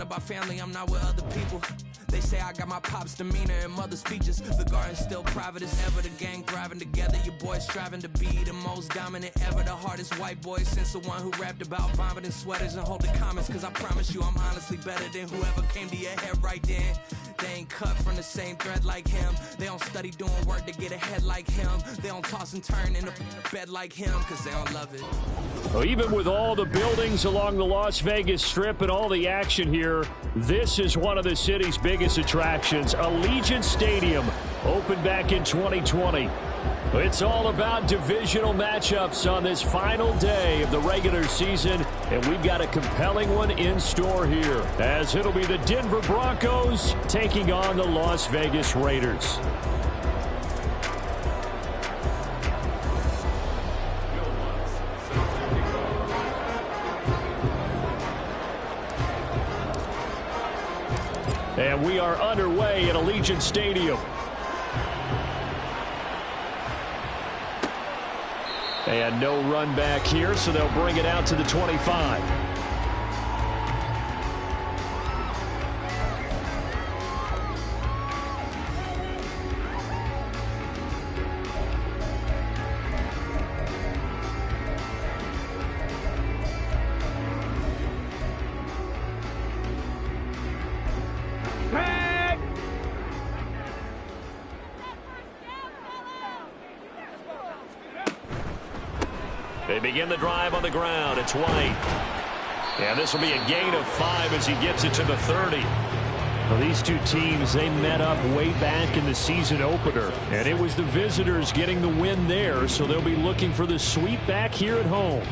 surrounded by family, I'm not with other people. They say I got my pop's demeanor and mother's features. The garden's still private as ever. The gang thriving together. Your boys striving to be the most dominant ever. The hardest white boy since the one who rapped about vomiting sweaters and holding comments. Cause I promise you I'm honestly better than whoever came to your head right then. They ain't cut from the same thread like him. They don't study doing work to get ahead like him. They don't toss and turn in the bed like him. Cause they don't love it. Well, even with all the buildings along the Las Vegas Strip and all the action here, this is one of the city's biggest attractions. Allegiant Stadium opened back in 2020. It's all about divisional matchups on this final day of the regular season, and we've got a compelling one in store here, as it'll be the Denver Broncos taking on the Las Vegas Raiders. And we are underway at Allegiant Stadium. And no run back here, so they'll bring it out to the 25. They begin the drive on the ground. It's White. And this will be a gain of 5 as he gets it to the 30. Well, these two teams, they met up way back in the season opener. And it was the visitors getting the win there, so they'll be looking for the sweep back here at home.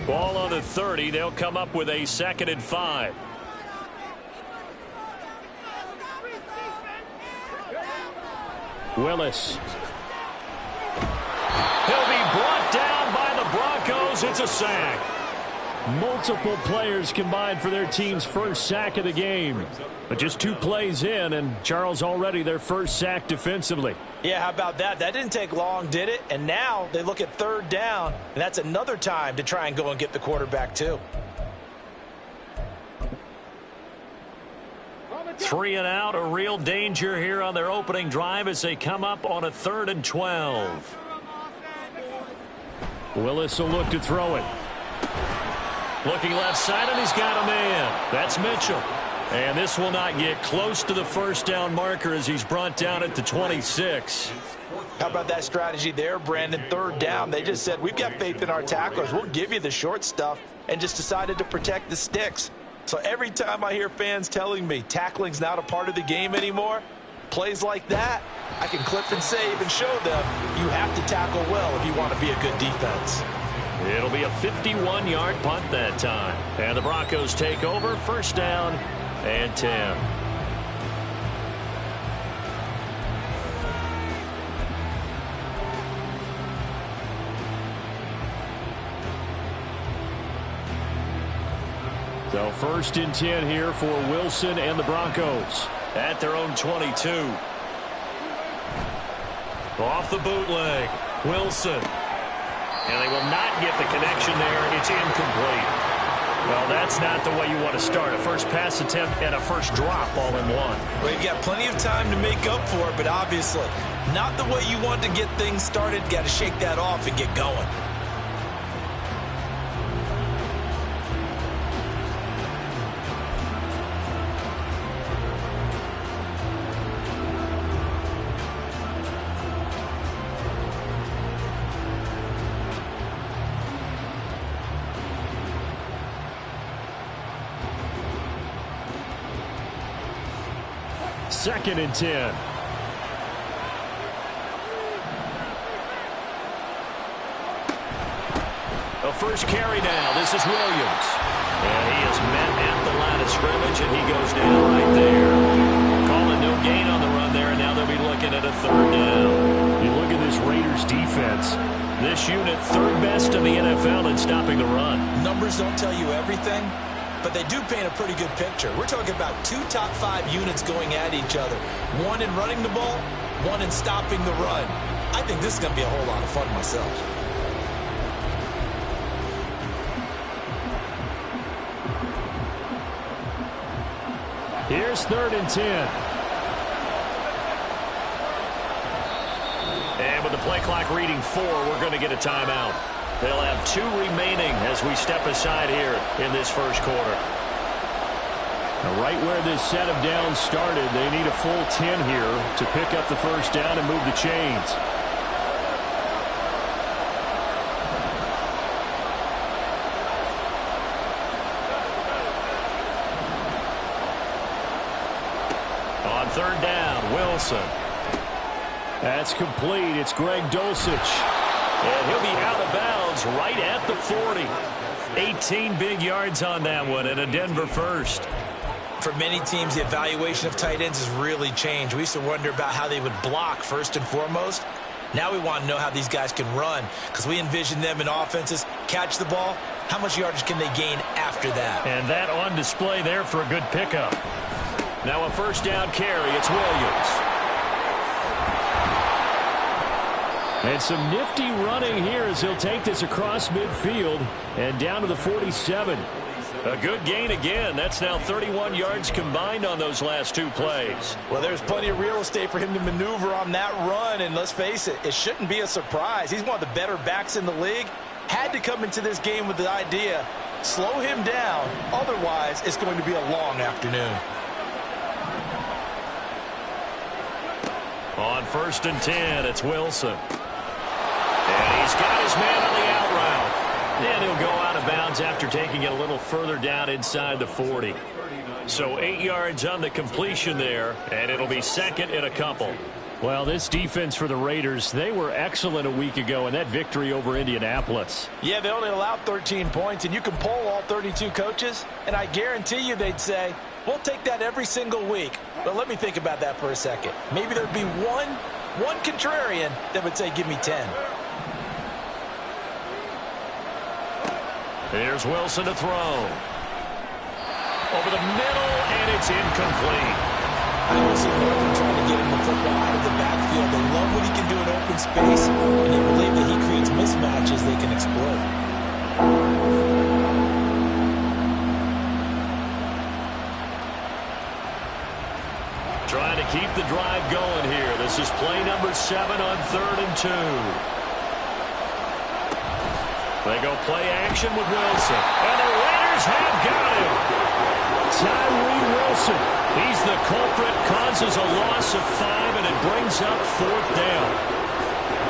Ball on the 30. They'll come up with a 2nd and 5. Willis. He'll be brought down by the Broncos. It's a sack. Multiple players combined for their team's first sack of the game. But just 2 plays in, and Charles already their first sack defensively. Yeah, how about that? That didn't take long, did it? And now they look at 3rd down, and that's another time to try and go and get the quarterback too. 3 and out, a real danger here on their opening drive as they come up on a 3rd and 12. Willis will look to throw it. Looking left side, and he's got a man. That's Mitchell. And this will not get close to the first down marker as he's brought down at the 26. How about that strategy there, Brandon? 3rd down. They just said, we've got faith in our tacklers. We'll give you the short stuff, and just decided to protect the sticks. So every time I hear fans telling me tackling's not a part of the game anymore, plays like that, I can clip and save and show them you have to tackle well if you want to be a good defense. It'll be a 51-yard punt that time. And the Broncos take over, 1st down and 10. So 1st and 10 here for Wilson and the Broncos at their own 22. Off the bootleg, Wilson. And they will not get the connection there. It's incomplete. Well, that's not the way you want to start. A first pass attempt and a first drop all in one. Well, you've got plenty of time to make up for it, but obviously not the way you want to get things started. Got to shake that off and get going. Second and 10. The first carry now. This is Williams. And he is met at the line of scrimmage, and he goes down right there. Calling no gain on the run yards. This unit, third best in the NFL in stopping the run. Numbers don't tell you everything, but they do paint a pretty good picture. We're talking about 2 top 5 units going at each other. One in running the ball, one in stopping the run. I think this is going to be a whole lot of fun myself. Here's 3rd and 10. And with the play clock reading 4, we're going to get a timeout. They'll have 2 remaining as we step aside here in this first quarter. Now, right where this set of downs started, they need a full 10 here to pick up the first down and move the chains. On 3rd down, Wilson. That's complete. It's Greg Dulcich. And he'll be out of bounds right at the 40. 18 big yards on that one and a Denver first. For many teams, the evaluation of tight ends has really changed. We used to wonder about how they would block first and foremost. Now we want to know how these guys can run because we envision them in offenses. Catch the ball. How much yardage can they gain after that? And that on display there for a good pickup. Now a first down carry. It's Williams. And some nifty running here as he'll take this across midfield and down to the 47. A good gain again. That's now 31 yards combined on those last 2 plays. Well, there's plenty of real estate for him to maneuver on that run, and let's face it, it shouldn't be a surprise. He's one of the better backs in the league. Had to come into this game with the idea, slow him down, otherwise it's going to be a long afternoon. On 1st and 10, it's Wilson. And he's got his man on the out route. And he'll go out of bounds after taking it a little further down inside the 40. So 8 yards on the completion there, and it'll be 2nd and a couple. Well, this defense for the Raiders, they were excellent a week ago in that victory over Indianapolis. Yeah, they only allowed 13 points, and you can poll all 32 coaches, and I guarantee you they'd say, we'll take that every single week. But let me think about that for a second. Maybe there'd be one contrarian that would say, give me 10. Here's Wilson to throw. Over the middle, and it's incomplete. I always see Northern trying to get him the football out of the backfield. They love what he can do in open space, and they believe that he creates mismatches they can exploit. Trying to keep the drive going here. This is play number 7 on 3rd and 2. They go play action with Wilson. And the Raiders have got him. Tyree Wilson. He's the culprit. Causes a loss of 5, and it brings up 4th down.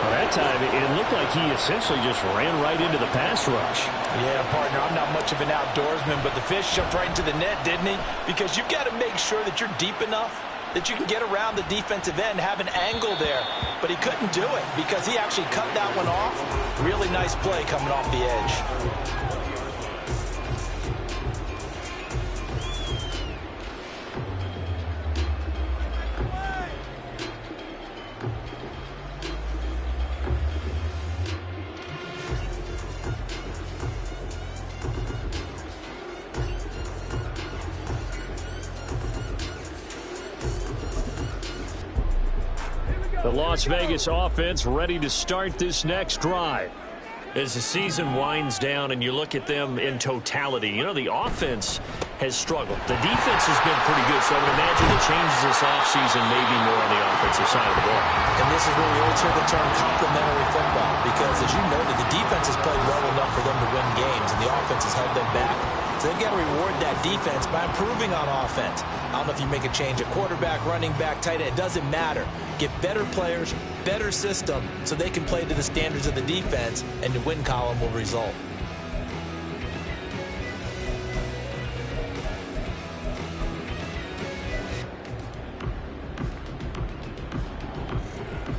Well, that time, it looked like he essentially just ran right into the pass rush. Yeah, partner, I'm not much of an outdoorsman, but the fish jumped right into the net, didn't he? Because you've got to make sure that you're deep enough that you can get around the defensive end, have an angle there. But he couldn't do it because he actually cut that one off. Really nice play coming off the edge. The Las Vegas offense ready to start this next drive. As the season winds down and you look at them in totality, you know, the offense has struggled. The defense has been pretty good, so I would imagine the changes this offseason may be more on the offensive side of the ball. And this is where we always hear the term complementary football, because as you know, the defense has played well enough for them to win games, and the offense has held them back. So they've got to reward that defense by improving on offense. I don't know if you make a change at quarterback, running back, tight end. It doesn't matter. Get better players, better system, so they can play to the standards of the defense, and the win column will result.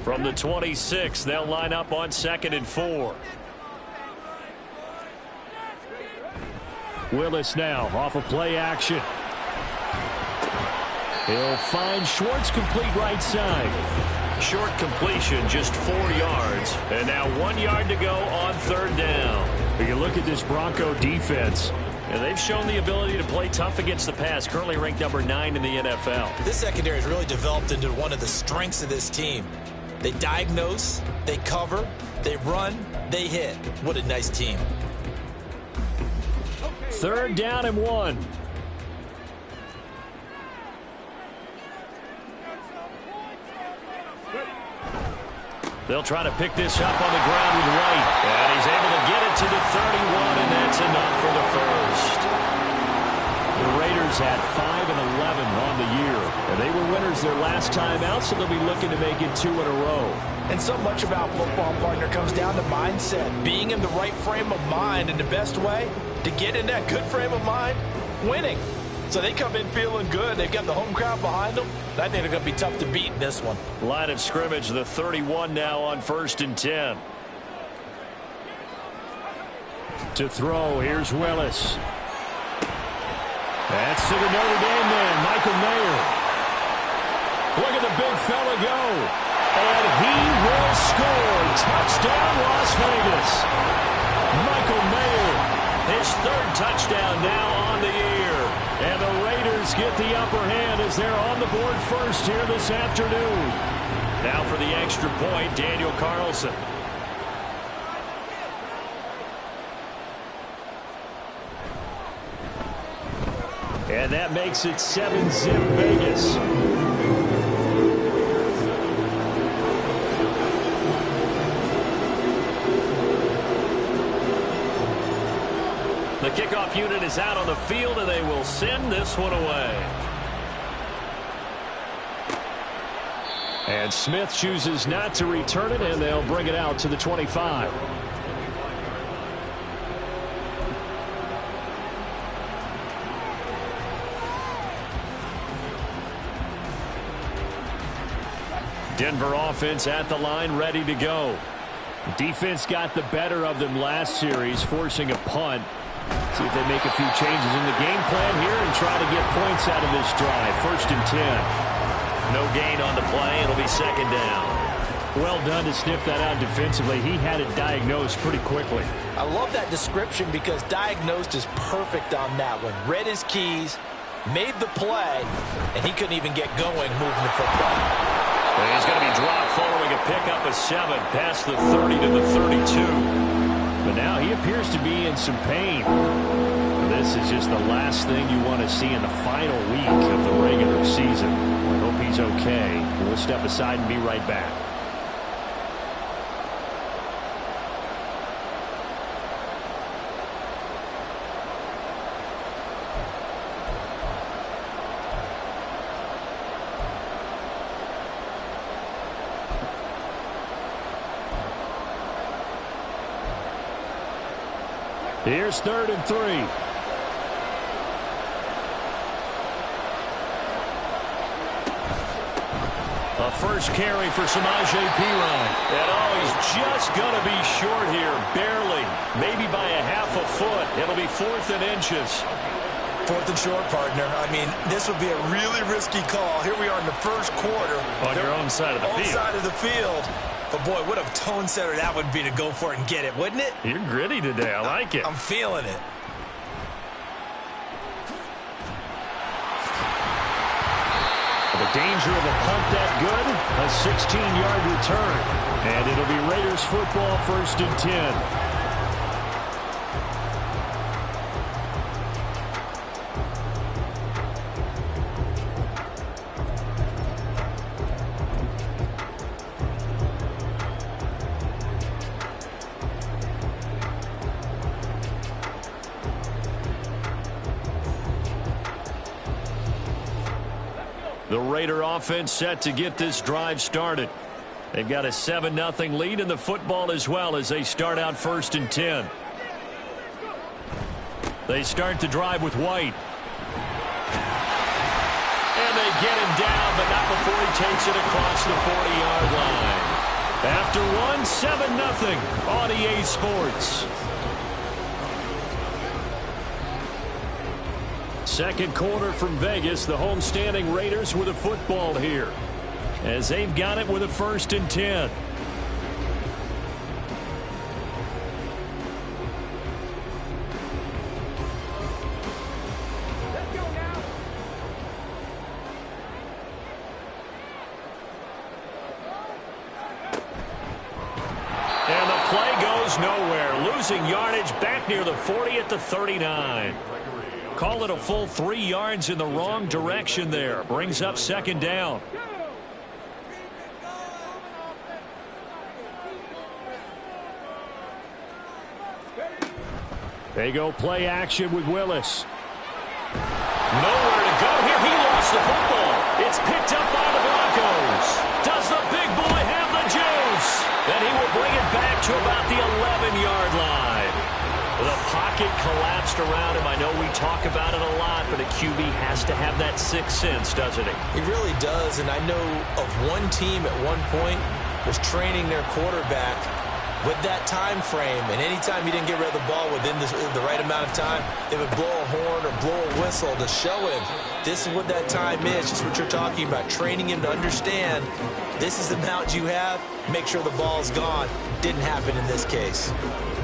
From the 26, they'll line up on 2nd and 4. Willis now off of play action. He'll find Schwartz complete right side. Short completion, just 4 yards. And now 1 yard to go on third down. You look at this Bronco defense, and they've shown the ability to play tough against the pass, currently ranked number 9 in the NFL. This secondary has really developed into one of the strengths of this team. They diagnose, they cover, they run, they hit. What a nice team. Third down and 1. They'll try to pick this up on the ground with White. And he's able to get it to the 31, and that's enough for the first. The Raiders had 5 and 11 on the year, and they were winners their last time out, so they'll be looking to make it 2 in a row. And so much about football, partner, comes down to mindset. Being in the right frame of mind, and the best way to get in that good frame of mind, winning. So they come in feeling good. They've got the home crowd behind them. I think they're going to be tough to beat in this one. Line of scrimmage, the 31 now on 1st and 10. To throw, here's Willis. That's to the Notre Dame man, Michael Mayer. Look at the big fella go. And he will score. Touchdown, Las Vegas. Michael Mayer, his 3rd touchdown now on the year. And the Raiders get the upper hand as they're on the board first here this afternoon. Now for the extra point, Daniel Carlson. And that makes it 7-zip Vegas. The kickoff unit is out on the field, and they will send this one away. And Smith chooses not to return it, and they'll bring it out to the 25. Denver offense at the line, ready to go. Defense got the better of them last series, forcing a punt. See if they make a few changes in the game plan here and try to get points out of this drive. 1st and 10. No gain on the play. It'll be 2nd down. Well done to sniff that out defensively. He had it diagnosed pretty quickly. I love that description because diagnosed is perfect on that one. Read his keys, made the play, and he couldn't even get going moving the football. And he's going to be dropped following a pickup of 7 past the 30 to the 32. But now he appears to be in some pain. This is just the last thing you want to see in the final week of the regular season. I hope he's okay. We'll step aside and be right back. Here's 3rd and 3. A first carry for Samaje Perine. And he's just going to be short here, barely. Maybe by a half a foot. It'll be 4th and inches. 4th and short, partner. I mean, this would be a really risky call. Here we are in the 1st quarter. On your own side of the field. Side of the field. But, boy, what a tone setter that would be to go for it and get it, wouldn't it? You're gritty today. I like it. I'm feeling it. The danger of a punt that good, a 16-yard return. And it'll be Raiders football, 1st and 10. The Raider offense set to get this drive started. They've got a 7-0 lead in the football as well as they start out 1st and 10. They start the drive with White. And they get him down, but not before he takes it across the 40-yard line. After one, 7-0 on EA Sports. Second quarter from Vegas. The homestanding Raiders with a football here, as they've got it with a 1st and 10. And the play goes nowhere. Losing yardage back near the 40 at the 39. Call it a full 3 yards in the wrong direction there. Brings up 2nd down. They go play action with Willis. Nowhere to go here. He lost the football. It's picked up by the Broncos. Does the big boy have the juice? And he will bring it back to about the 11-yard line. The pocket collapsed around him. I know we talk about it a lot, but a QB has to have that sixth sense, doesn't he? He really does, and I know of one team at one point was training their quarterback with that time frame, and anytime he didn't get rid of the ball within the right amount of time, they would blow a horn or blow a whistle to show him this is what that time is, just what you're talking about, training him to understand this is the amount you have, make sure the ball's gone. Didn't happen in this case.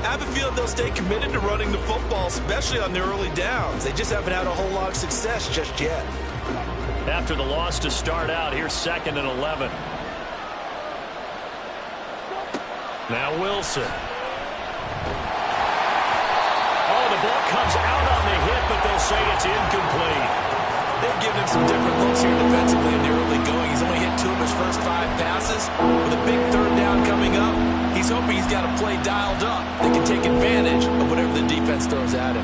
I have a feeling they'll stay committed to running the football, especially on their early downs. They just haven't had a whole lot of success just yet. After the loss to start out, here's 2nd and 11. Now Wilson. Oh, the ball comes out on the hit, but they'll say it's incomplete. They've given him some different looks here defensively in the early going. He's only hit 2 of his first 5 passes. With a big 3rd down coming up, he's hoping he's got a play dialed up that can take advantage of whatever the defense throws at him.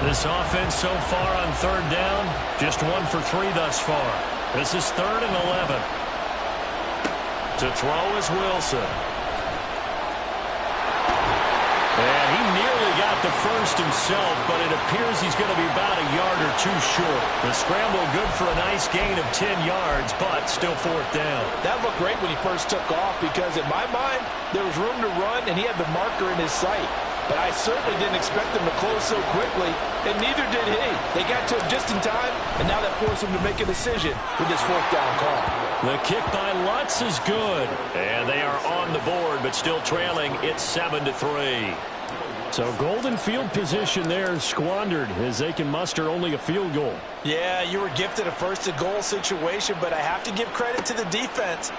This offense so far on 3rd down, just 1 for 3 thus far. This is 3rd and 11. To throw is Wilson. And he nearly got the first himself, but it appears he's going to be about a yard or 2 short. The scramble good for a nice gain of 10 yards, but still 4th down. That looked great when he first took off because in my mind, there was room to run and he had the marker in his sight. But I certainly didn't expect them to close so quickly, and neither did he. They got to him just in time, and now that forced him to make a decision with this 4th down call. The kick by Lutz is good, and they are on the board, but still trailing. It's 7-3. So golden field position there squandered as they can muster only a field goal. Yeah, you were gifted a 1st and goal situation, but I have to give credit to the defense.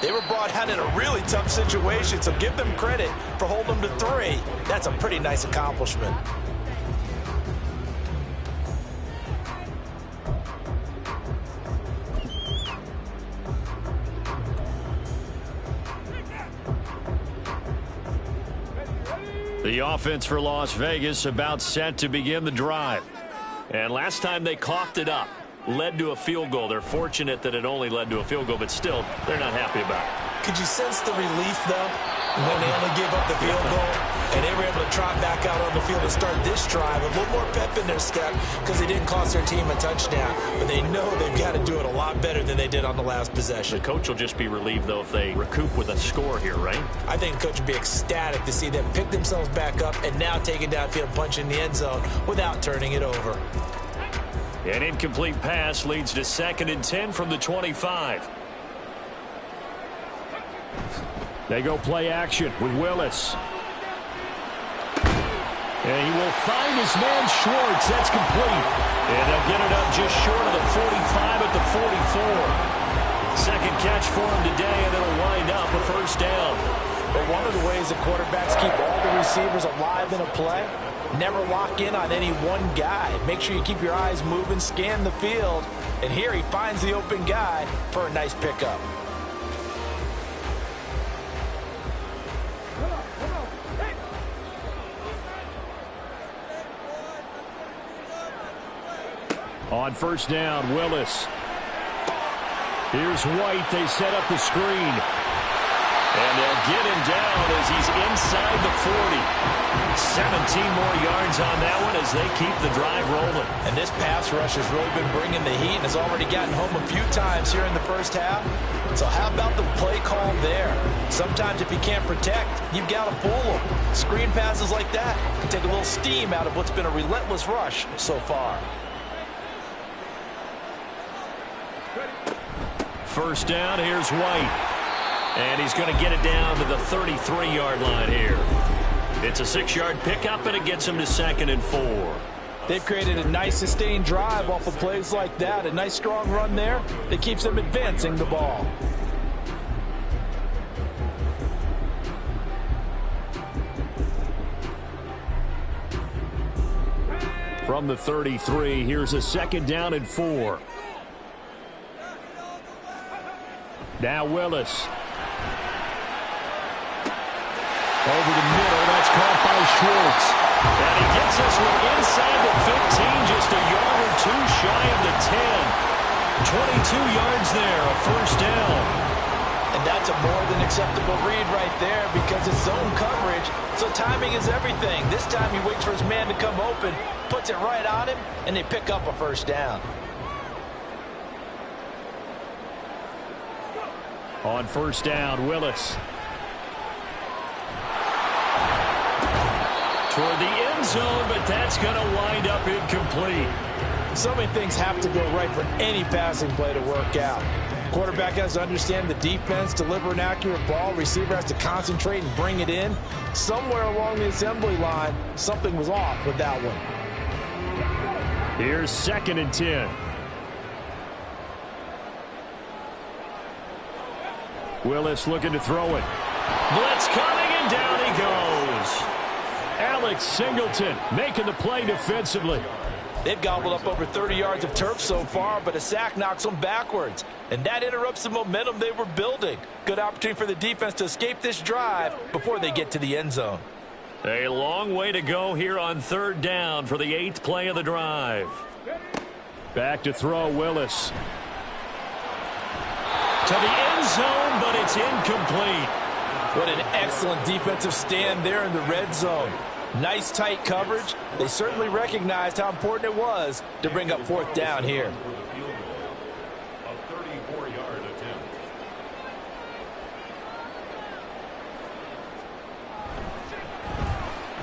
They were brought out in a really tough situation, so give them credit for holding them to 3. That's a pretty nice accomplishment. The offense for Las Vegas about set to begin the drive. And last time they coughed it up, led to a field goal. They're fortunate that it only led to a field goal, but still, they're not happy about it. Could you sense the relief, though, when they only gave up the field goal and they were able to trot back out on the field and start this drive? A little more pep in their step because they didn't cost their team a touchdown, but they know they've got to do it a lot better than they did on the last possession. The coach will just be relieved, though, if they recoup with a score here, right? I think the coach would be ecstatic to see them pick themselves back up and now take it downfield, punch in the end zone without turning it over. An incomplete pass leads to 2nd and 10 from the 25. They go play action with Willis. And he will find his man Schwartz. That's complete. And they'll get it up just short of the 45 at the 44. Second catch for him today, and it'll wind up a 1st down. But one of the ways the quarterbacks keep all the receivers alive in a play, never lock in on any one guy. Make sure you keep your eyes moving, scan the field. And here he finds the open guy for a nice pickup. On 1st down, Willis. Here's White. They set up the screen. And they'll get him down as he's inside the 40. 17 more yards on that one as they keep the drive rolling. And this pass rush has really been bringing the heat and has already gotten home a few times here in the first half. So how about the play call there? Sometimes if you can't protect, you've got to fool them. Screen passes like that can take a little steam out of what's been a relentless rush so far. First down, here's White. And he's going to get it down to the 33-yard line here. It's a 6-yard pickup, and it gets him to 2nd and 4. They've created a nice sustained drive off of plays like that. A nice strong run there that keeps them advancing the ball. From the 33, here's a 2nd down and 4. Now Willis. Over the middle, that's caught by Schwartz. And he gets this one inside the 15, just a yard or two shy of the 10. 22 yards there, a first down. And that's a more than acceptable read right there because it's zone coverage, so timing is everything. This time he waits for his man to come open, puts it right on him, and they pick up a first down. On first down, Willis. Toward the end zone, but that's going to wind up incomplete. So many things have to go right for any passing play to work out. Quarterback has to understand the defense, deliver an accurate ball. Receiver has to concentrate and bring it in. Somewhere along the assembly line, something was off with that one. Here's 2nd and 10. Willis looking to throw it. Blitz coming, and down he goes. Alex Singleton making the play defensively. They've gobbled up over 30 yards of turf so far, but a sack knocks them backwards. And that interrupts the momentum they were building. Good opportunity for the defense to escape this drive before they get to the end zone. A long way to go here on 3rd down for the 8th play of the drive. Back to throw, Willis. To the end zone, but it's incomplete. What an excellent defensive stand there in the red zone. Nice tight coverage. They certainly recognized how important it was to bring up 4th down here.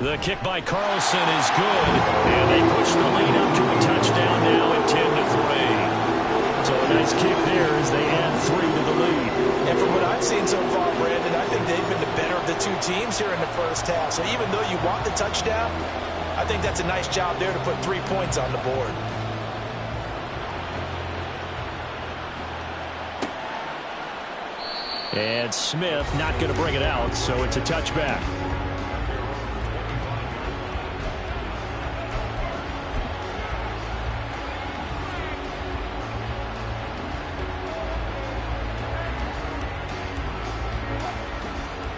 The kick by Carlson is good, and they push the lead up to a touchdown now at 10-3. So a nice kick there as they add 3 to the lead. And from what I've seen so far, Brandon, I think they've been the better of the two teams here in the first half. So even though you want the touchdown, I think that's a nice job there to put 3 points on the board. And Smith not going to bring it out, so it's a touchback.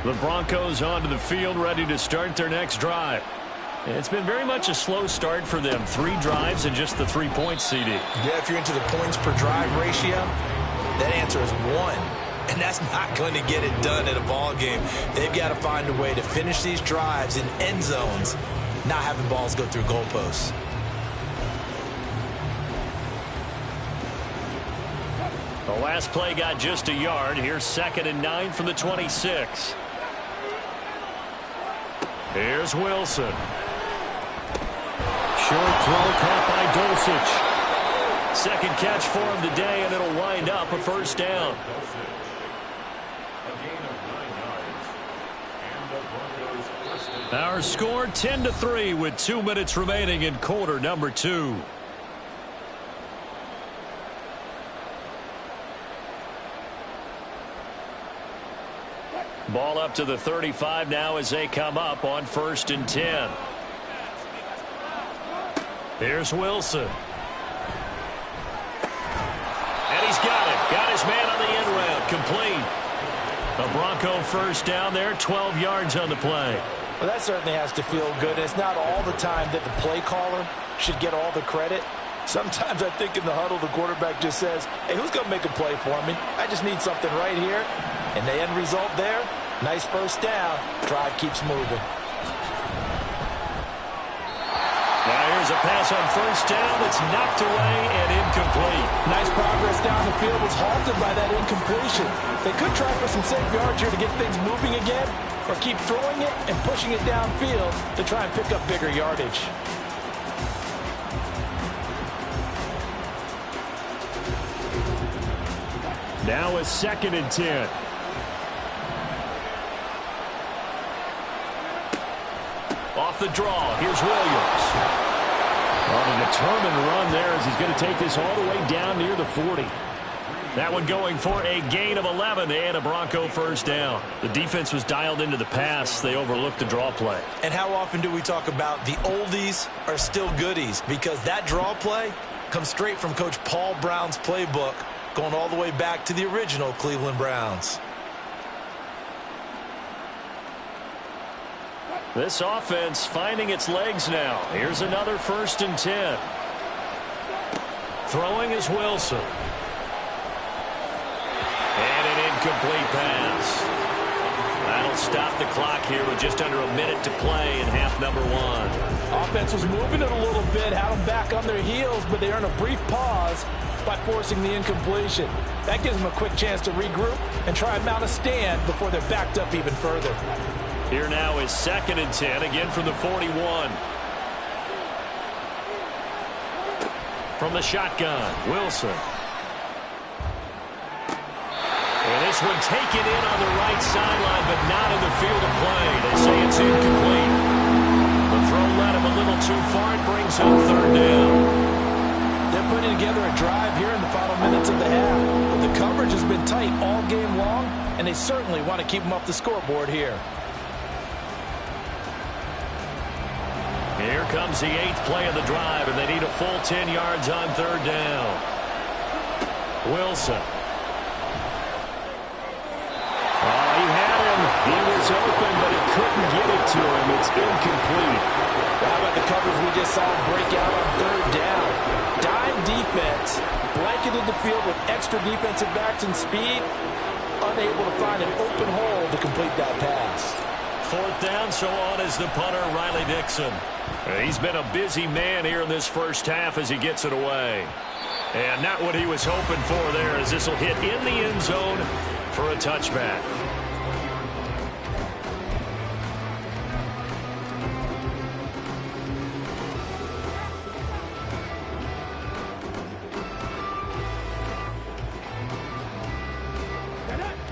The Broncos onto the field, ready to start their next drive. It's been very much a slow start for them. 3 drives and just the 3 points, CD. Yeah, if you're into the points per drive ratio, that answer is 1. And that's not going to get it done in a ball game. They've got to find a way to finish these drives in end zones, not having balls go through goalposts. The last play got just a yard. Here's 2nd and 9 from the 26. Here's Wilson. Short throw caught by Dulcich. Second catch for him today, and it'll wind up a first down. Our score 10-3 with 2 minutes remaining in quarter number 2. Ball up to the 35 now as they come up on 1st and 10. Here's Wilson. And he's got it. Got his man on the end route. Complete. A Bronco first down there, 12 yards on the play. Well, that certainly has to feel good. It's not all the time that the play caller should get all the credit. Sometimes I think in the huddle, the quarterback just says, hey, who's going to make a play for me? I just need something right here. And the end result there, nice first down. Drive keeps moving. a pass on first down that's knocked away and incomplete. Nice progress down the field was halted by that incompletion. They could try for some safe yards here to get things moving again, or keep throwing it and pushing it downfield to try and pick up bigger yardage. Now a 2nd and 10. Off the draw, here's Williams. On a determined run there as he's going to take this all the way down near the 40. That one going for a gain of 11 and a Bronco first down. The defense was dialed into the pass. They overlooked the draw play. And how often do we talk about the oldies are still goodies? Because that draw play comes straight from Coach Paul Brown's playbook, going all the way back to the original Cleveland Browns. This offense finding its legs now. Here's another 1st and 10. Throwing is Wilson. And an incomplete pass. That'll stop the clock here with just under a minute to play in half number 1. Offense was moving it a little bit, had them back on their heels, but they earned a brief pause by forcing the incompletion. That gives them a quick chance to regroup and try and mount a stand before they're backed up even further. Here now is 2nd and 10, again from the 41. From the shotgun, Wilson. And this one taken in on the right sideline, but not in the field of play. They say it's incomplete. The throw led him a little too far. It brings him 3rd down. They're putting together a drive here in the final minutes of the half. But the coverage has been tight all game long, and they certainly want to keep them up the scoreboard here. Here comes the 8th play of the drive, and they need a full 10 yards on 3rd down. Wilson. He had him. He was open, but he couldn't get it to him. It's incomplete. How about the coverage we just saw break out on 3rd down? Dime defense, blanketed the field with extra defensive backs and speed, unable to find an open hole to complete that pass. 4th down, so on is the punter, Riley Dixon. He's been a busy man here in this first half as he gets it away. And not what he was hoping for there, as this will hit in the end zone for a touchback.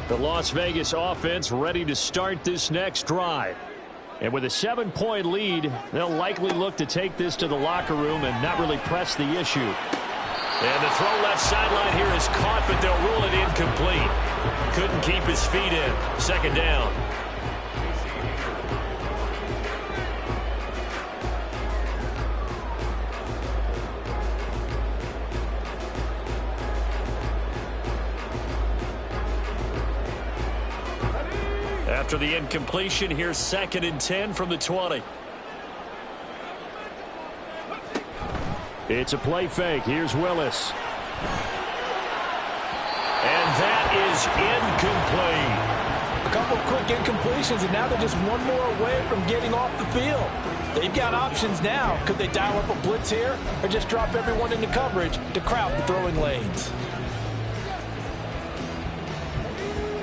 The Las Vegas offense ready to start this next drive. And with a 7-point lead, they'll likely look to take this to the locker room and not really press the issue. And the throw left sideline here is caught, but they'll rule it incomplete. Couldn't keep his feet in. 2nd down. After the incompletion, here's 2nd and 10 from the 20. It's a play fake. Here's Willis. And that is incomplete. A couple of quick incompletions, and now they're just one more away from getting off the field. They've got options now. Could they dial up a blitz here, or just drop everyone into coverage to crowd the throwing lanes?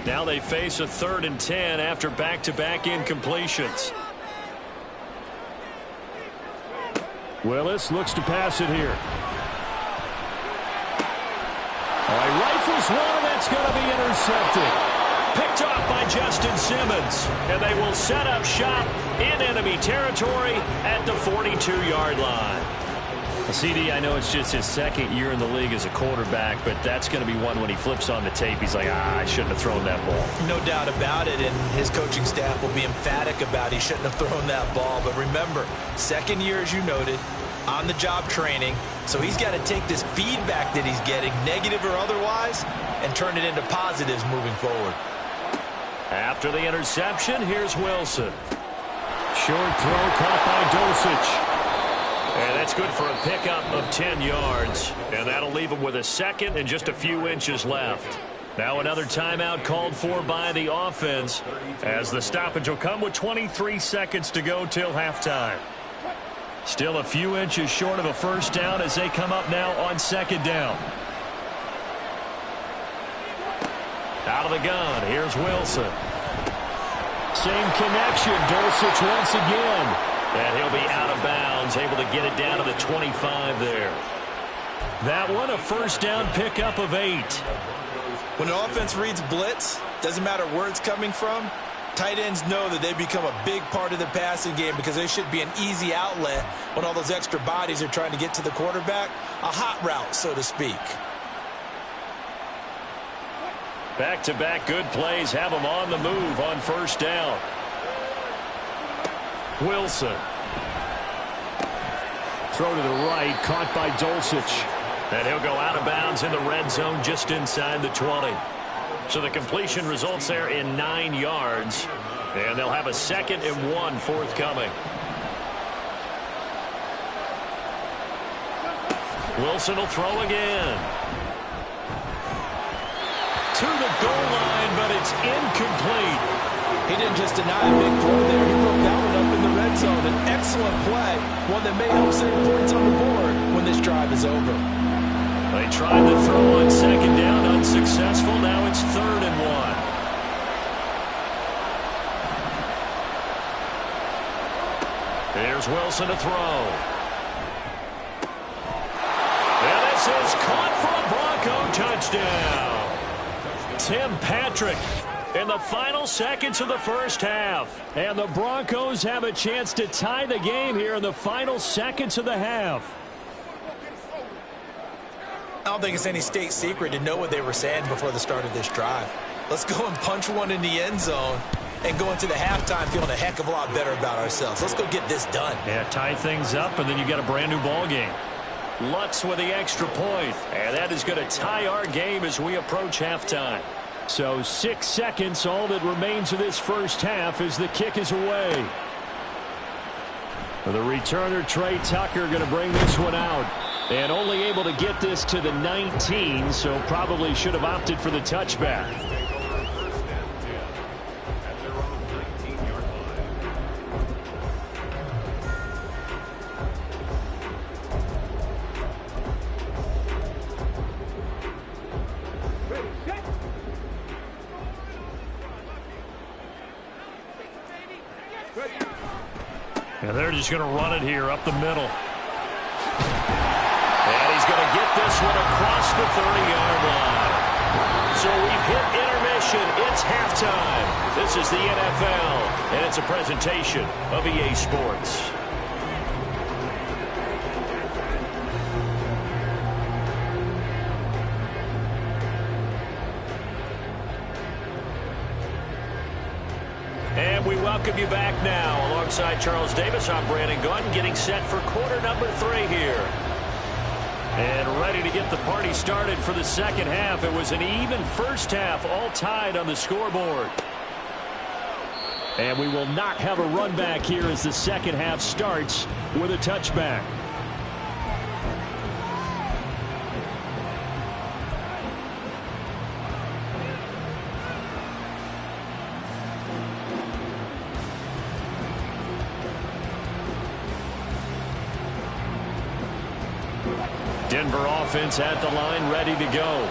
Now they face a 3rd and 10 after back-to-back incompletions. Willis looks to pass it here. He rifles one, and that's going to be intercepted. Picked off by Justin Simmons. And they will set up shop in enemy territory at the 42-yard line. CD, I know it's just his 2nd year in the league as a quarterback, but that's going to be one when he flips on the tape. He's like, I shouldn't have thrown that ball. No doubt about it, and his coaching staff will be emphatic about he shouldn't have thrown that ball. But remember, 2nd year, as you noted, on-the-job training, so he's got to take this feedback that he's getting, negative or otherwise, and turn it into positives moving forward. After the interception, here's Wilson. Short throw caught by Dulcich. And that's good for a pickup of 10 yards. And that'll leave him with a 2nd and just a few inches left. Now another timeout called for by the offense, as the stoppage will come with 23 seconds to go till halftime. Still a few inches short of a first down as they come up now on second down. Out of the gun, here's Wilson. Same connection, Dulcich once again. And he'll be out of bounds, able to get it down to the 25 there. That one a first down pickup of 8. When an offense reads blitz, doesn't matter where it's coming from, tight ends know that they become a big part of the passing game because there should be an easy outlet when all those extra bodies are trying to get to the quarterback. A hot route, so to speak. Back-to-back good plays have them on the move on first down. Wilson. Throw to the right, caught by Dulcich. And he'll go out of bounds in the red zone just inside the 20. So the completion results there in 9 yards. And they'll have a 2nd and 1 forthcoming. Wilson will throw again. To the goal line, but it's incomplete. He didn't just deny a big throw there. He broke that one up in the red zone. An excellent play. One that may help save points on the board when this drive is over. They tried to throw on second down, unsuccessful. Now it's 3rd and 1. Here's Wilson to throw. And this is caught for a Bronco touchdown. Tim Patrick in the final seconds of the first half. And the Broncos have a chance to tie the game here in the final seconds of the half. I don't think it's any state secret to know what they were saying before the start of this drive. Let's go and punch one in the end zone and go into the halftime feeling a heck of a lot better about ourselves. Let's go get this done. Yeah, tie things up, and then you got a brand new ball game. Lutz with the extra point, and that is going to tie our game as we approach halftime. So 6 seconds, all that remains of this first half as the kick is away. The returner, Trey Tucker, going to bring this one out. And only able to get this to the 19, so probably should have opted for the touchback. And they're just going to run it here up the middle. And he's going to get this one across the 30-yard line. So we've hit intermission. It's halftime. This is the NFL, and it's a presentation of EA Sports. And we welcome you back now. Alongside Charles Davis, I'm Brandon Gunn, getting set for quarter number 3 here. And ready to get the party started for the second half. It was an even first half, all tied on the scoreboard. And we will not have a run back here as the second half starts with a touchback. Denver offense at the line, ready to go.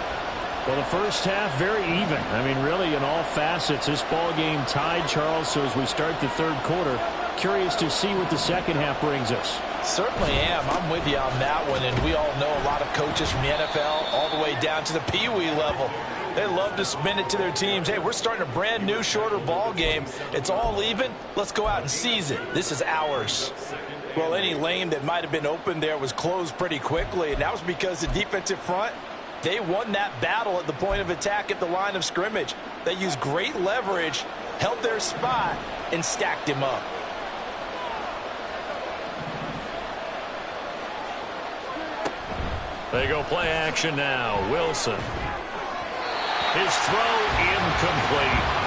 Well, the first half, very even. I mean, really, in all facets, this ball game tied, Charles. So as we start the third quarter, curious to see what the second half brings us. Certainly am. I'm with you on that one. And we all know a lot of coaches from the NFL all the way down to the Pee Wee level. They love to spin it to their teams. Hey, we're starting a brand new, shorter ball game. It's all even. Let's go out and seize it. This is ours. Well, any lane that might have been open there was closed pretty quickly, and that was because the defensive front, they won that battle at the point of attack at the line of scrimmage. They used great leverage, held their spot, and stacked him up. They go play action now. Wilson. His throw incomplete.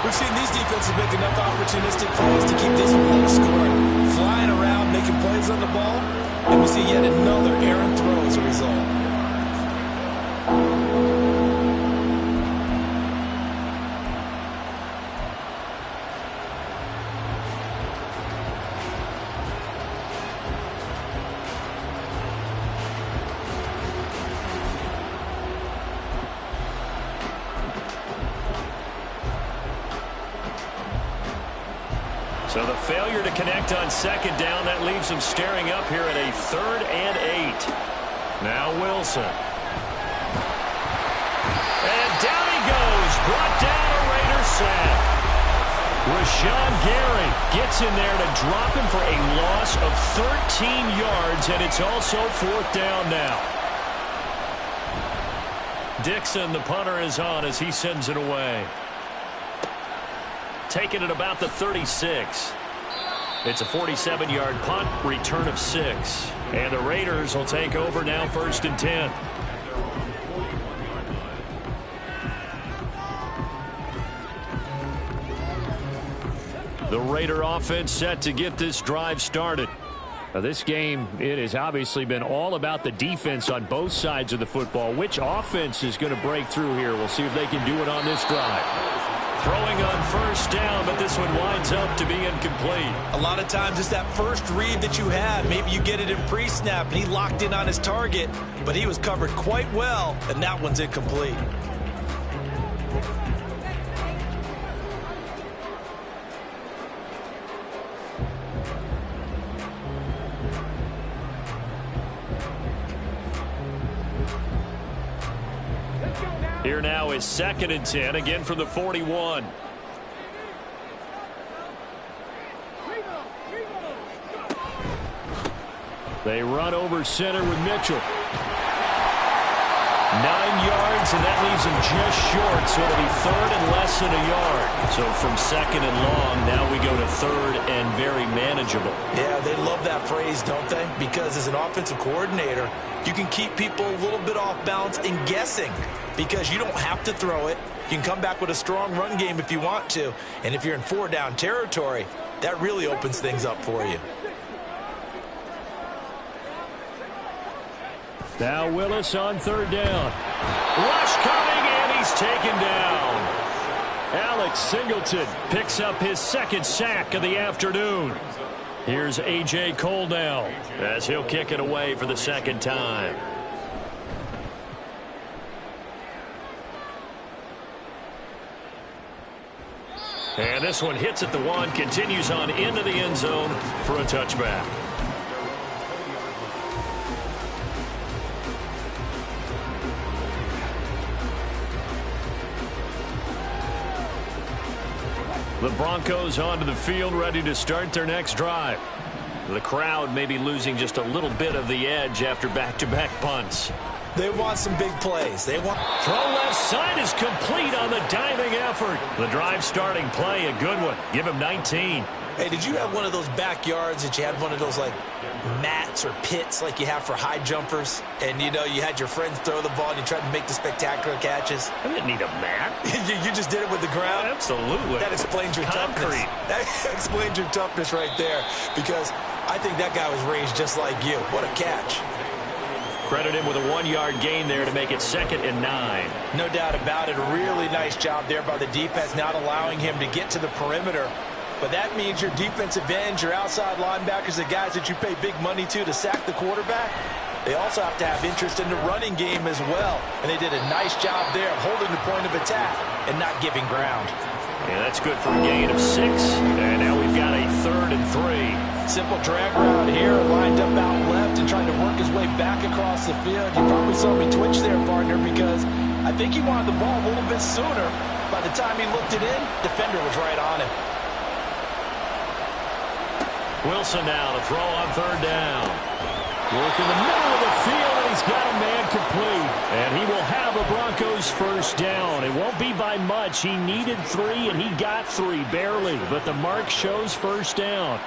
We've seen these defenses make enough opportunistic plays to keep this one low scoring. Flying around, making plays on the ball, and we see yet another errant throw as a result. So the failure to connect on second down, that leaves them staring up here at a 3rd and 8. Now Wilson. And down he goes. Brought down a Raider sack. Rashawn Gary gets in there to drop him for a loss of 13 yards, and it's also 4th down now. Dixon, the punter, is on as he sends it away. Taking it about the 36. It's a 47-yard punt, return of 6. And the Raiders will take over now, 1st and 10. The Raider offense set to get this drive started. Now this game, it has obviously been all about the defense on both sides of the football. Which offense is going to break through here? We'll see if they can do it on this drive. Throwing on 1st down, but this one winds up to be incomplete. A lot of times it's that first read that you have. Maybe you get it in pre-snap, and he locked in on his target, but he was covered quite well, and that one's incomplete. Here now is 2nd and 10, again from the 41. They run over center with Mitchell. 9 yards, and that leaves him just short, so it'll be 3rd and less than a yard. So from 2nd and long, now we go to 3rd and very manageable. Yeah, they love that phrase, don't they? Because as an offensive coordinator, you can keep people a little bit off balance and guessing because you don't have to throw it. You can come back with a strong run game if you want to. And if you're in 4-down territory, that really opens things up for you. Now Willis on 3rd down. Rush coming, and he's taken down. Alex Singleton picks up his 2nd sack of the afternoon. Here's A.J. Cole now as he'll kick it away for the 2nd time. And this one hits at the 1, continues on into the end zone for a touchback. The Broncos onto the field, ready to start their next drive. The crowd may be losing just a little bit of the edge after back-to-back punts. They want some big plays. They want. Throw left side is complete on the diving effort. The drive starting play, a good one. Give him 19. Hey, did you have one of those backyards that you had one of those, like, mats or pits like you have for high jumpers? And, you know, you had your friends throw the ball and you tried to make the spectacular catches? I didn't need a mat. you just did it with the ground? Absolutely. That explains your toughness. That explains your toughness right there, because I think that guy was raised just like you. What a catch. Credit him with a 1-yard gain there to make it 2nd and 9. No doubt about it. A really nice job there by the defense, not allowing him to get to the perimeter. But that means your defensive ends, your outside linebackers, the guys that you pay big money to sack the quarterback, they also have to have interest in the running game as well. And they did a nice job there of holding the point of attack and not giving ground. Yeah, that's good for a gain of 6. And now we've got a 3rd and 3. Simple drag route here, lined up out left and trying to work his way back across the field. You probably saw me twitch there, partner, because I think he wanted the ball a little bit sooner. By the time he looked it in, defender was right on him. Wilson now to throw on 3rd down. Work in the middle of the field, and he's got a man complete. And he will have a Broncos 1st down. It won't be by much. He needed 3, and he got 3, barely. But the mark shows 1st down.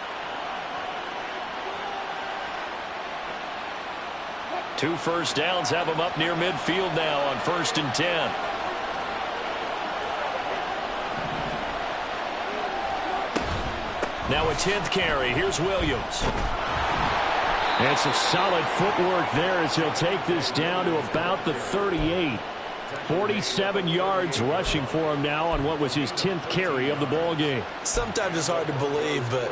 2 first downs have him up near midfield now on 1st and 10. Now a 10th carry. Here's Williams. And some solid footwork there as he'll take this down to about the 38. 47 yards rushing for him now on what was his 10th carry of the ball game. Sometimes it's hard to believe, but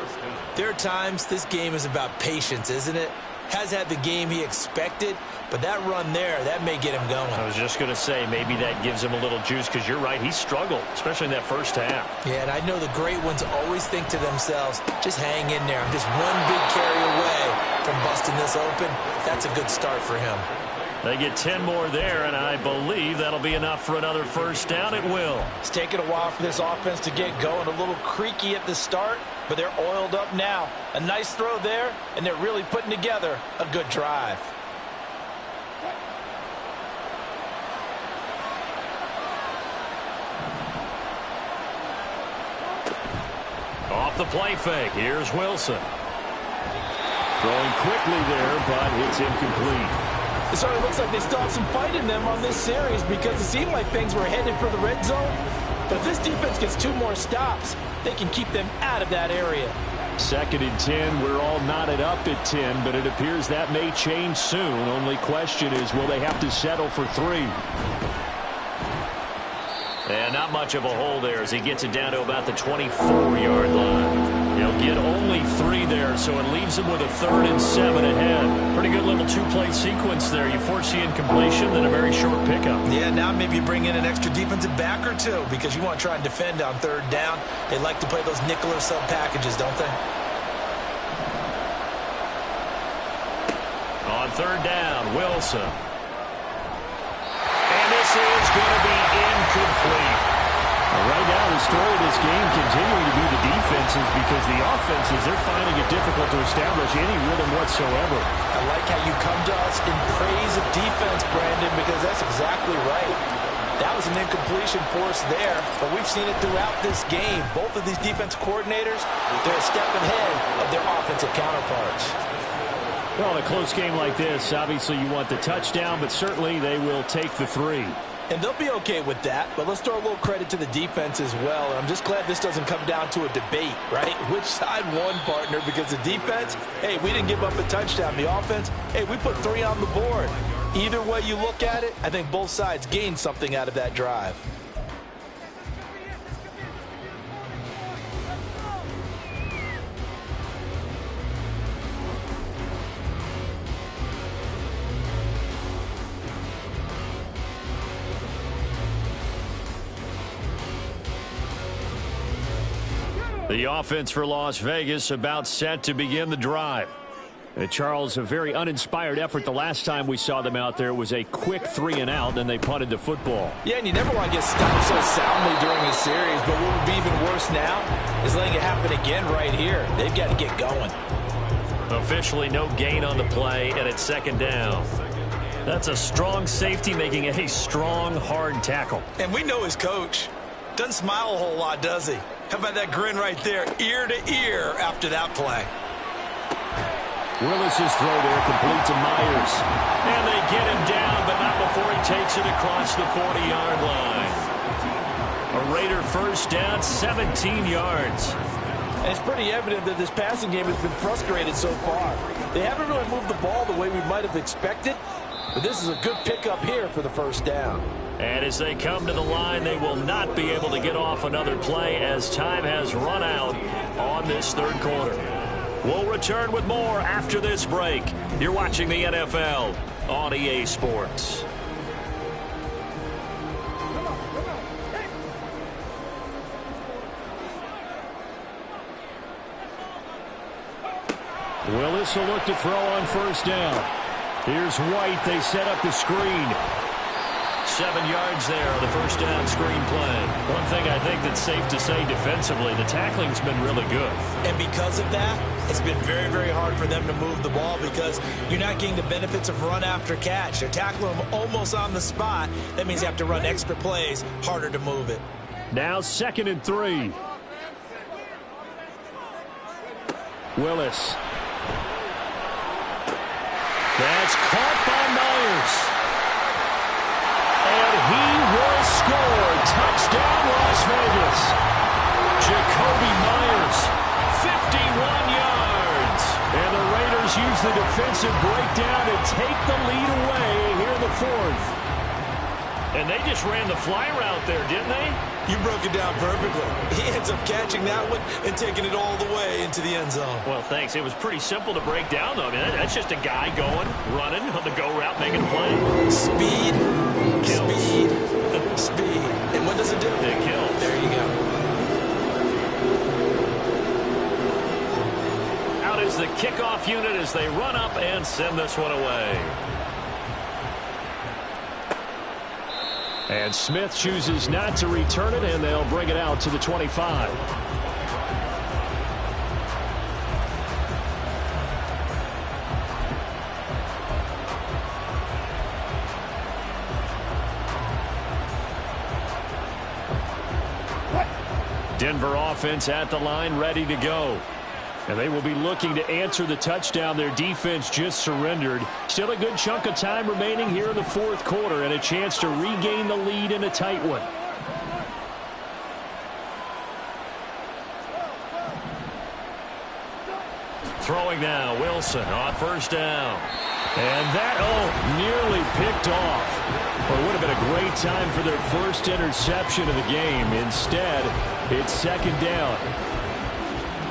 there are times this game is about patience, isn't it? has had the game he expected, but that run there, that may get him going. I was just going to say, maybe that gives him a little juice, because you're right, he struggled, especially in that first half. Yeah, and I know the great ones always think to themselves, just hang in there. I'm just one big carry away from busting this open. That's a good start for him. They get 10 more there, and I believe that'll be enough for another first down. It will. It's taken a while for this offense to get going. A little creaky at the start, but they're oiled up now. A nice throw there, and they're really putting together a good drive. Off the play fake. Here's Wilson. Throwing quickly there, but it's incomplete. It certainly looks like they still have some fight in them on this series, because it seemed like things were headed for the red zone. But if this defense gets 2 more stops, they can keep them out of that area. 2nd and 10. We're all knotted up at 10, but it appears that may change soon. Only question is, will they have to settle for 3? And not much of a hole there as he gets it down to about the 24-yard line. He'll get only 3 there, so it leaves him with a 3rd and 7 ahead. Pretty good little 2-play sequence there. You force the incompletion, then a very short pickup. Yeah, now maybe you bring in an extra defensive back or 2, because you want to try and defend on 3rd down. They like to play those nickel or sub packages, don't they? On 3rd down, Wilson. And this is going to be incomplete. Right now, the story of this game continuing to be the defenses, because the offenses, they're finding it difficult to establish any rhythm whatsoever. I like how you come to us in praise of defense, Brandon, because that's exactly right. That was an incompletion force there, but we've seen it throughout this game. Both of these defense coordinators, they're a step ahead of their offensive counterparts. Well, in a close game like this, obviously you want the touchdown, but certainly they will take the 3. And they'll be okay with that, but let's throw a little credit to the defense as well. And I'm just glad this doesn't come down to a debate, right? Which side won, partner? Because the defense, hey, we didn't give up a touchdown. The offense, hey, we put 3 on the board. Either way you look at it, I think both sides gained something out of that drive. The offense for Las Vegas about set to begin the drive. Charles, a very uninspired effort the last time we saw them out there. It was a quick 3 and out, then they punted the football. Yeah, and you never want to get stopped so soundly during a series, but what would be even worse now is letting it happen again right here. They've got to get going. Officially no gain on the play, and it's 2nd down. That's a strong safety making a strong, hard tackle. And we know his coach. Doesn't smile a whole lot, does he? How about that grin right there, ear to ear after that play? Willis's throw there complete to Myers. And they get him down, but not before he takes it across the 40-yard line. A Raider first down, 17 yards. And it's pretty evident that this passing game has been frustrated so far. They haven't really moved the ball the way we might have expected, but this is a good pickup here for the first down. And as they come to the line, they will not be able to get off another play as time has run out on this 3rd quarter. We'll return with more after this break. You're watching the NFL on EA Sports. Willis will look to throw on first down. Here's White. They set up the screen. 7 yards there on the first down screen play. One thing I think that's safe to say defensively, the tackling's been really good. And because of that, it's been very, very hard for them to move the ball, because you're not getting the benefits of run after catch. They're tackling them almost on the spot. That means you have to run extra plays, harder to move it. Now 2nd and 3. Willis. That's caught by Myers. And he will score. Touchdown, Las Vegas. Jacoby Myers, 51 yards. And the Raiders use the defensive breakdown to take the lead away here in the 4th. And they just ran the fly route there, didn't they? You broke it down perfectly. He ends up catching that one and taking it all the way into the end zone. Well, thanks. It was pretty simple to break down, though. I mean, that's just a guy going, running on the go route, making a play. Speed, kills. Speed, speed. And what does it do? It kills. There you go. Out is the kickoff unit as they run up and send this one away. And Smith chooses not to return it, and they'll bring it out to the 25. Denver offense at the line, ready to go. And they will be looking to answer the touchdown their defense just surrendered. Still a good chunk of time remaining here in the fourth quarter and a chance to regain the lead in a tight one. Throwing now, Wilson on first down. And that, nearly picked off. Well, it would have been a great time for their first interception of the game. Instead, it's second down.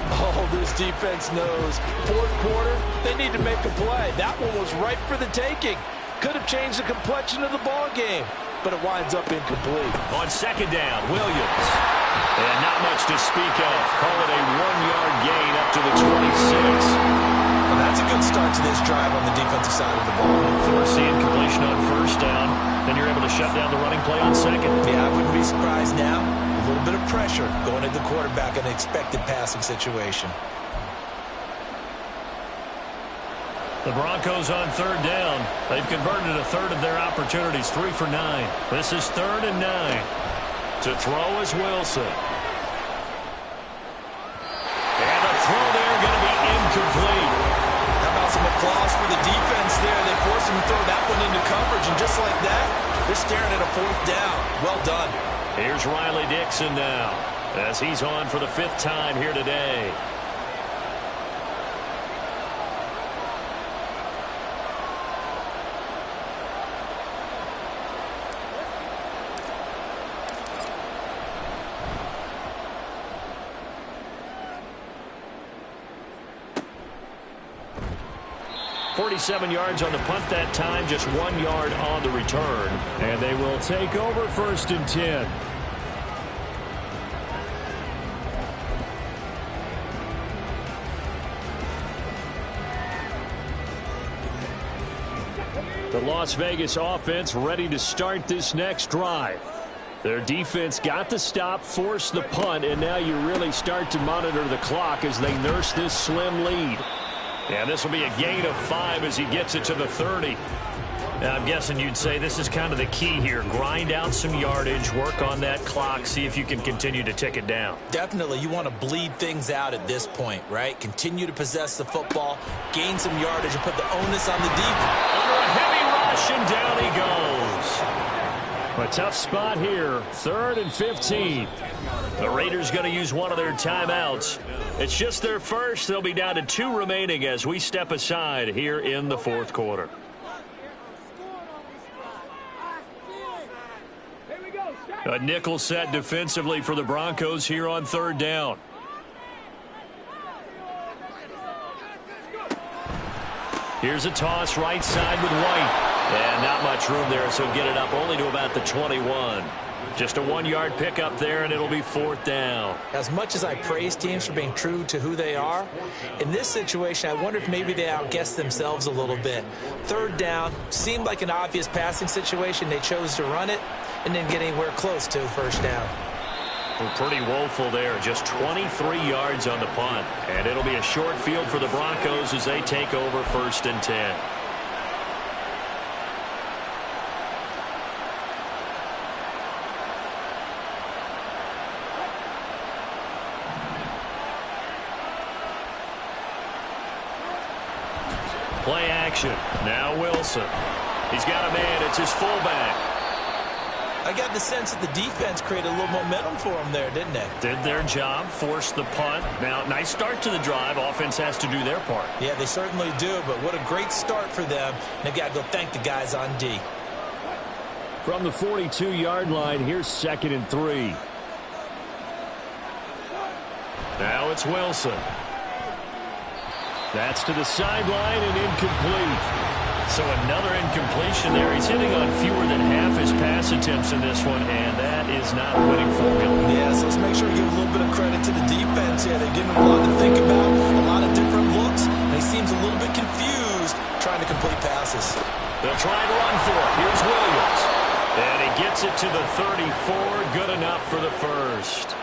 Oh, this defense knows. Fourth quarter, they need to make a play. That one was ripe for the taking. Could have changed the complexion of the ball game, but it winds up incomplete. On second down, Williams. And not much to speak of. Call it a 1-yard gain up to the 26. Well, that's a good start to this drive on the defensive side of the ball. Forcing completion on first down. Then you're able to shut down the running play on second. Yeah, I wouldn't be surprised now. A little bit of pressure going at the quarterback in an expected passing situation. The Broncos on third down. They've converted a third of their opportunities, 3 for 9. This is 3rd and 9. To throw is Wilson. And the throw there going to be incomplete. How about some applause for the defense there? They forced him to throw that one into coverage, and just like that, they're staring at a 4th down. Well done. Here's Riley Dixon now, as he's on for the 5th time here today. .47 yards on the punt that time, just 1 yard on the return. And they will take over 1st and 10. The Las Vegas offense ready to start this next drive. Their defense got the stop, forced the punt, and now you really start to monitor the clock as they nurse this slim lead. And this will be a gain of 5 as he gets it to the 30. Now, I'm guessing you'd say this is kind of the key here. Grind out some yardage, work on that clock, see if you can continue to tick it down. Definitely. You want to bleed things out at this point, right? Continue to possess the football, gain some yardage, and put the onus on the defense. Under a heavy rush, and down he goes. A tough spot here, 3rd and 15. The Raiders going to use one of their timeouts. It's just their first. They'll be down to 2 remaining as we step aside here in the 4th quarter. A nickel set defensively for the Broncos here on 3rd down. Here's a toss right side with White. And not much room there, so get it up only to about the 21. Just a 1-yard pickup there, and it'll be 4th down. As much as I praise teams for being true to who they are, in this situation, I wonder if maybe they outguessed themselves a little bit. 3rd down, seemed like an obvious passing situation. They chose to run it and didn't get anywhere close to 1st down. Well, pretty woeful there. Just 23 yards on the punt. And it'll be a short field for the Broncos as they take over 1st and 10. Play action. Now Wilson. He's got a man. It's his fullback. I got the sense that the defense created a little momentum for them there, didn't they? Did their job, forced the punt. Now, nice start to the drive. Offense has to do their part. Yeah, they certainly do, but what a great start for them. They've got to go thank the guys on D. From the 42-yard line, here's 2nd and 3. Now it's Wilson. That's to the sideline and incomplete. So another incompletion there. He's hitting on fewer than half his pass attempts in this one, and that is not a winning formula. Yeah, so let's make sure we give a little bit of credit to the defense here. They're giving him a lot to think about, a lot of different looks, and he seems a little bit confused trying to complete passes. They'll try and run for it. Here's Williams. And he gets it to the 34. Good enough for the first.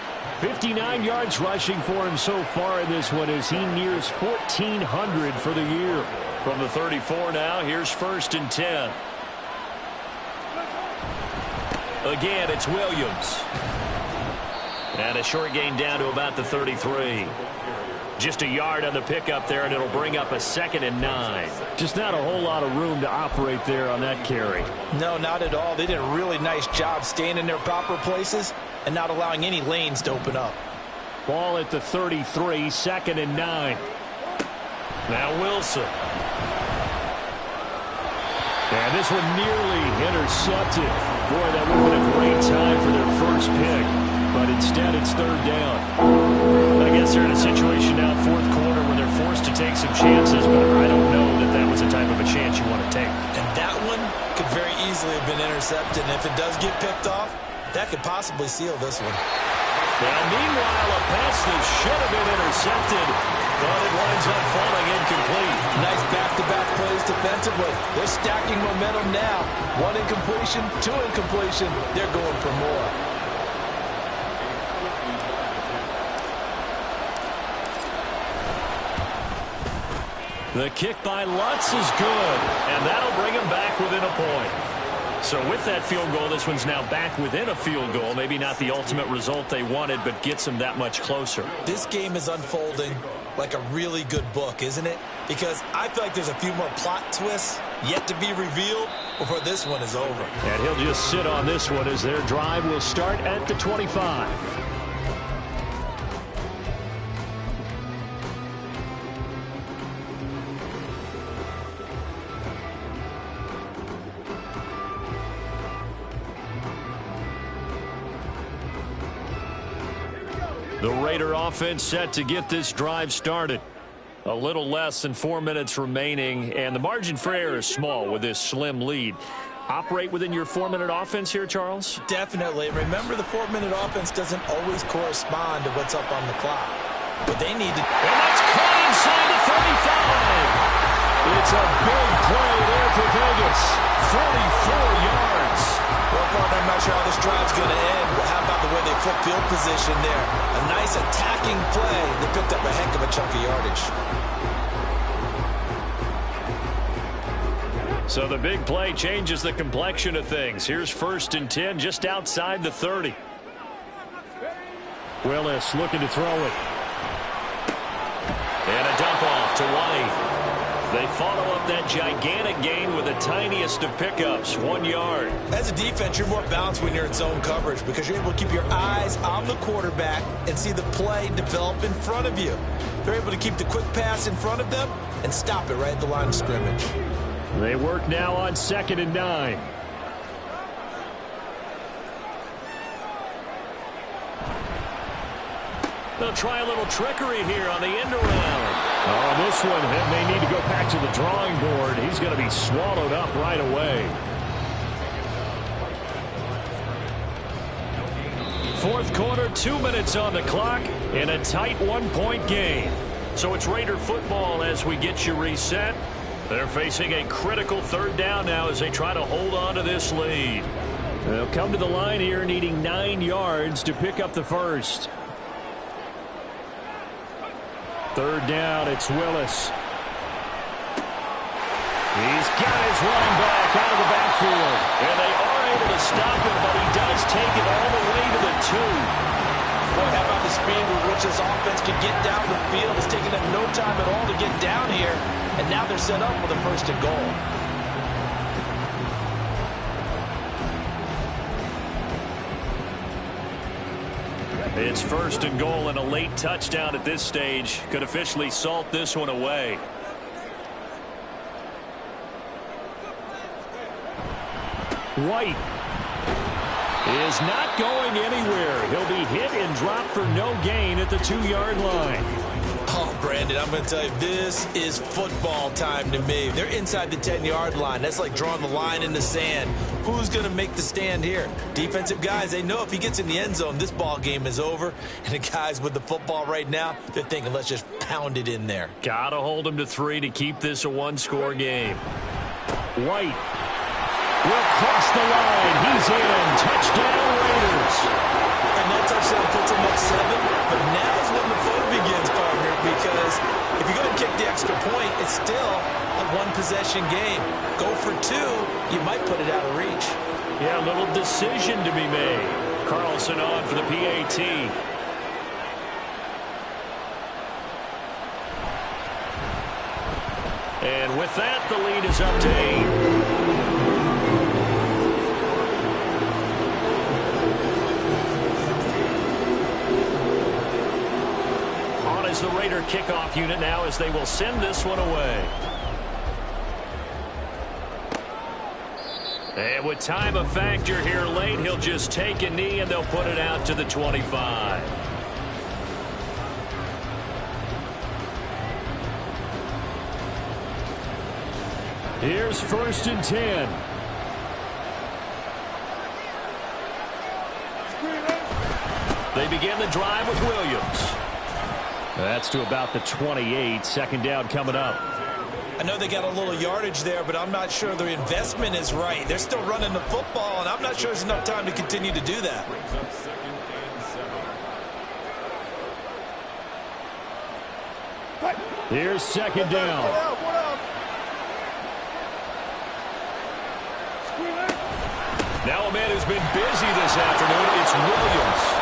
59 yards rushing for him so far in this one as he nears 1,400 for the year. From the 34 now, here's 1st and 10. Again, it's Williams. And a short gain down to about the 33. Just a yard on the pickup there, and it'll bring up a 2nd and 9. Just not a whole lot of room to operate there on that carry. No, not at all. They did a really nice job staying in their proper places and not allowing any lanes to open up. Ball at the 33, 2nd and 9. Now Wilson. And this one nearly intercepted. Boy, that would have been a great time for their first pick. But instead, it's 3rd down. I guess they're in a situation now, 4th quarter, where they're forced to take some chances, but I don't know that that was the type of a chance you want to take. And that one could very easily have been intercepted. And if it does get picked off, that could possibly seal this one. Now, meanwhile, a pass that should have been intercepted, but it winds up falling incomplete. Nice back-to-back plays defensively. They're stacking momentum now. 1 incompletion, 2 incompletion. They're going for more. The kick by Lutz is good, and that'll bring him back within a point. So with that field goal, this one's now back within a field goal. Maybe not the ultimate result they wanted, but gets them that much closer. This game is unfolding like a really good book, isn't it? Because I feel like there's a few more plot twists yet to be revealed before this one is over. And he'll just sit on this one as their drive will start at the 25. The Raider offense set to get this drive started. A little less than 4 minutes remaining, and the margin for error is small with this slim lead. Operate within your 4-minute offense here, Charles? Definitely. Remember, the 4-minute offense doesn't always correspond to what's up on the clock. But they need to... And that's caught inside the 35. It's a big play there for Vegas. 44 yards. Well, partner, I'm not sure how this drive's going to end, but how about the way they flip field position there? A nice attacking play. They picked up a heck of a chunk of yardage. So the big play changes the complexion of things. Here's 1st and 10 just outside the 30. Willis looking to throw it. And a dump off to White. They follow up that gigantic gain with the tiniest of pickups, 1 yard. As a defense, you're more balanced when you're in zone coverage because you're able to keep your eyes on the quarterback and see the play develop in front of you. They're able to keep the quick pass in front of them and stop it right at the line of scrimmage. They work now on 2nd and 9. They'll try a little trickery here on the end around. Oh, this one, they need to go back to the drawing board. He's going to be swallowed up right away. 4th quarter, 2 minutes on the clock, in a tight 1-point game. So it's Raider football as we get you reset. They're facing a critical 3rd down now as they try to hold on to this lead. They'll come to the line here needing 9 yards to pick up the first. 3rd down, it's Willis. He's got his running back out of the backfield. And they are able to stop him, but he does take it all the way to the 2. Boy, how about the speed with which this offense can get down the field? It's taking them no time at all to get down here. And now they're set up with a 1st and goal. It's 1st and goal, and a late touchdown at this stage could officially salt this one away. White is not going anywhere. He'll be hit and dropped for no gain at the 2-yard line. Oh, Brandon, I'm going to tell you, this is football time to me. They're inside the 10-yard line. That's like drawing the line in the sand. Who's going to make the stand here? Defensive guys, they know if he gets in the end zone, this ball game is over. And the guys with the football right now, they're thinking, let's just pound it in there. Got to hold him to 3 to keep this a one-score game. White will cross the line. He's in. Touchdown, Raiders. And that touchdown puts him up 7. But now's when the fun begins, partner, because if you're going to kick the extra point, it's still a one-possession game. Go for 2, you might put it out of reach. Yeah, a little decision to be made. Carlson on for the PAT. And with that, the lead is up to 8. Is the Raider kickoff unit now as they will send this one away. And with time a factor here late, he'll just take a knee and they'll put it out to the 25. Here's 1st and 10. They begin the drive with Williams. That's to about the 28. 2nd down coming up. I know they got a little yardage there, but I'm not sure the investment is right. They're still running the football, and I'm not sure there's enough time to continue to do that. Here's 2nd down. Now a man who's been busy this afternoon, it's Williams.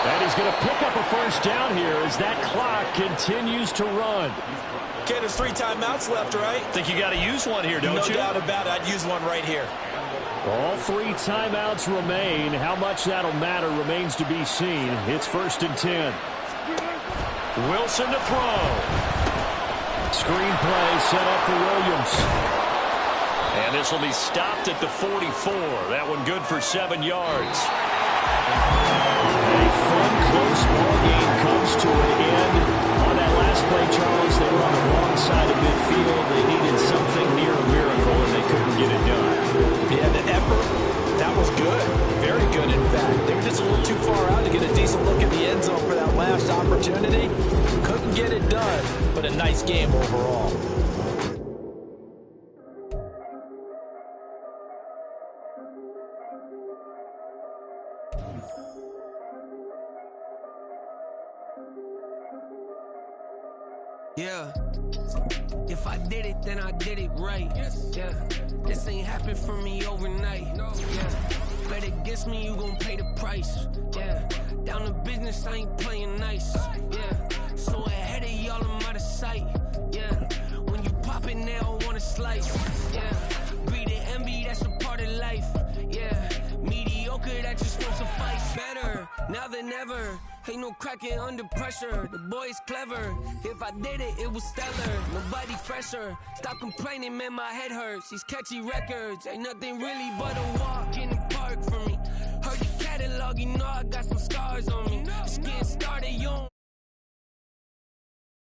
And he's going to pick up a 1st down here as that clock continues to run. Okay, there's 3 timeouts left, right? Think you got to use one here, don't you? No doubt about it. I'd use one right here. All 3 timeouts remain. How much that'll matter remains to be seen. It's 1st and 10. Wilson to throw. Screen play set up for Williams. And this will be stopped at the 44. That one good for 7 yards. A fun, close ball game comes to an end. On that last play, Charles, they were on the wrong side of midfield. They needed something near a miracle, and they couldn't get it done. Yeah, the effort, that was good. Very good, in fact. They were just a little too far out to get a decent look in the end zone for that last opportunity. Couldn't get it done, but a nice game overall. Yeah, if I did it, then I did it right. Yeah, this ain't happened for me overnight. Yeah, bet against me, you gon' pay the price. Yeah, down to business, I ain't playing nice. Yeah, so ahead of y'all, I'm out of sight. Yeah, when you pop it, they don't wanna slice. Yeah, greed and envy, that's a part of life. Yeah, mediocre, that just won't suffice. Better now than ever. Ain't no cracking under pressure. The boy's clever. If I did it, it was stellar. Nobody fresher. Stop complaining, man, my head hurts. These catchy records ain't nothing really but a walk in the park for me. Heard the catalog, you know I got some scars on me.